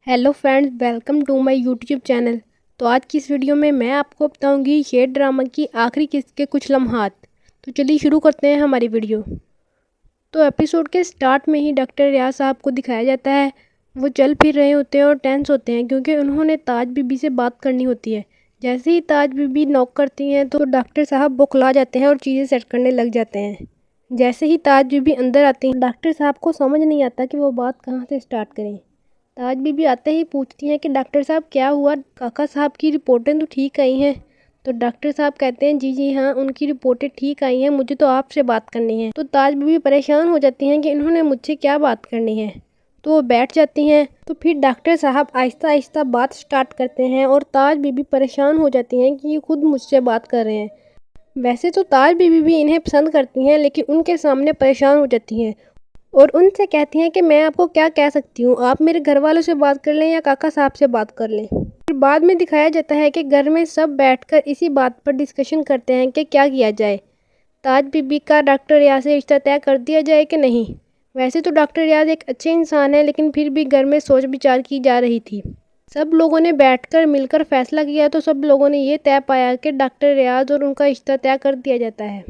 Hello friends, welcome to my YouTube channel. तो आज की इस वीडियो में मैं आपको बताऊंगी शेर ड्रामा की आखिरी किस्त के कुछ लम्हात। तो चलिए शुरू करते हैं हमारी वीडियो। तो एपिसोड के स्टार्ट में ही डॉक्टर रियाज साहब को दिखाया जाता है। वो चल फिर रहे होते हैं और टेंस होते हैं क्योंकि उन्होंने ताज बीबी से बात करनी होती है। जैसे ही ताज बीबी नॉक करती हैं तो डॉक्टर साहब बौखला जाते हैं और चीज़ें सेट करने लग जाते हैं। जैसे ही ताज बीबी अंदर आती हैं, डॉक्टर साहब को समझ नहीं आता कि वो बात कहाँ से स्टार्ट करें। ताज बीबी आते ही पूछती हैं कि डॉक्टर साहब क्या हुआ, काका साहब की रिपोर्टें तो ठीक आई हैं। तो डॉक्टर साहब कहते हैं जी जी हाँ, उनकी रिपोर्टें ठीक आई हैं, मुझे तो आपसे बात करनी है। तो ताज बीबी परेशान हो जाती हैं कि इन्होंने मुझसे क्या बात करनी है। तो वो बैठ जाती हैं। तो फिर डॉक्टर साहब आहिस्ता आहिस्ता बात स्टार्ट करते हैं और ताज बीबी परेशान हो जाती हैं कि ये खुद मुझसे बात कर रहे हैं। वैसे तो ताज बीबी भी इन्हें पसंद करती हैं, लेकिन उनके सामने परेशान हो जाती हैं और उनसे कहती हैं कि मैं आपको क्या कह सकती हूँ, आप मेरे घर वालों से बात कर लें या काका साहब से बात कर लें। फिर बाद में दिखाया जाता है कि घर में सब बैठकर इसी बात पर डिस्कशन करते हैं कि क्या किया जाए। ताज बीबी का डॉक्टर रियाज से रिश्ता तय कर दिया जाए कि नहीं। वैसे तो डॉक्टर रियाज एक अच्छे इंसान है, लेकिन फिर भी घर में सोच विचार की जा रही थी। सब लोगों ने बैठकर मिलकर फैसला किया तो सब लोगों ने ये तय पाया कि डॉक्टर रियाज और उनका रिश्ता तय कर दिया जाता है।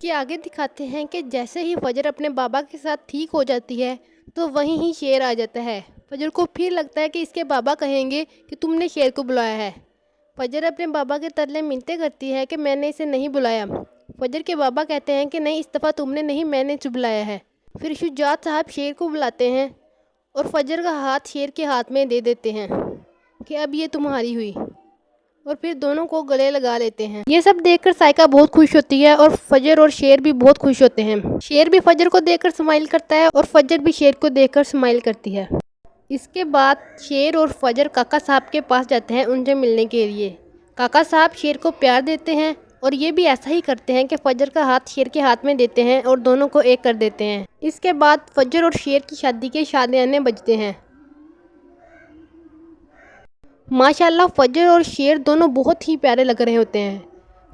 कि आगे दिखाते हैं कि जैसे ही फजर अपने बाबा के साथ ठीक हो जाती है तो वहीं ही शेर आ जाता है। फजर को फिर लगता है कि इसके बाबा कहेंगे कि तुमने शेर को बुलाया है। फजर अपने बाबा के तरले मिन्नतें करती है कि मैंने इसे नहीं बुलाया। फजर के बाबा कहते हैं कि नहीं, इस दफ़ा तुमने नहीं, मैंने इसे बुलाया है। फिर शुजात साहब शेर को बुलाते हैं और फजर का हाथ शेर के हाथ में दे देते हैं कि अब ये तुम्हारी हुई, और फिर दोनों को गले लगा लेते हैं। ये सब देखकर साइका बहुत खुश होती है और फजर और शेर भी बहुत खुश होते हैं। शेर भी फजर को देखकर स्माइल करता है और फजर भी शेर को देखकर स्माइल करती है। इसके बाद शेर और फजर काका साहब के पास जाते हैं उनसे मिलने के लिए। काका साहब शेर को प्यार देते हैं और ये भी ऐसा ही करते हैं कि फजर का हाथ शेर के हाथ में देते हैं और दोनों को एक कर देते हैं। इसके बाद फजर और शेर की शादी के शादियाने बजते हैं। माशाल्लाह फजर और शेर दोनों बहुत ही प्यारे लग रहे होते हैं।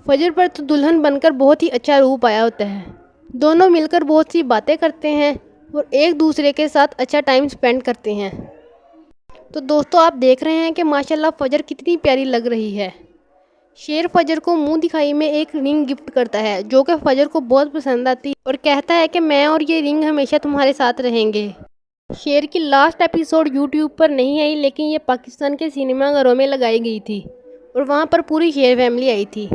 फजर पर तो दुल्हन बनकर बहुत ही अच्छा रूप आया होता है। दोनों मिलकर बहुत सी बातें करते हैं और एक दूसरे के साथ अच्छा टाइम स्पेंड करते हैं। तो दोस्तों, आप देख रहे हैं कि माशाल्लाह फजर कितनी प्यारी लग रही है। शेर फजर को मुंह दिखाई में एक रिंग गिफ्ट करता है जो कि फजर को बहुत पसंद आती है और कहता है कि मैं और ये रिंग हमेशा तुम्हारे साथ रहेंगे। शेर की लास्ट एपिसोड यूट्यूब पर नहीं आई, लेकिन ये पाकिस्तान के सिनेमा घरों में लगाई गई थी और वहाँ पर पूरी शेर फैमिली आई थी।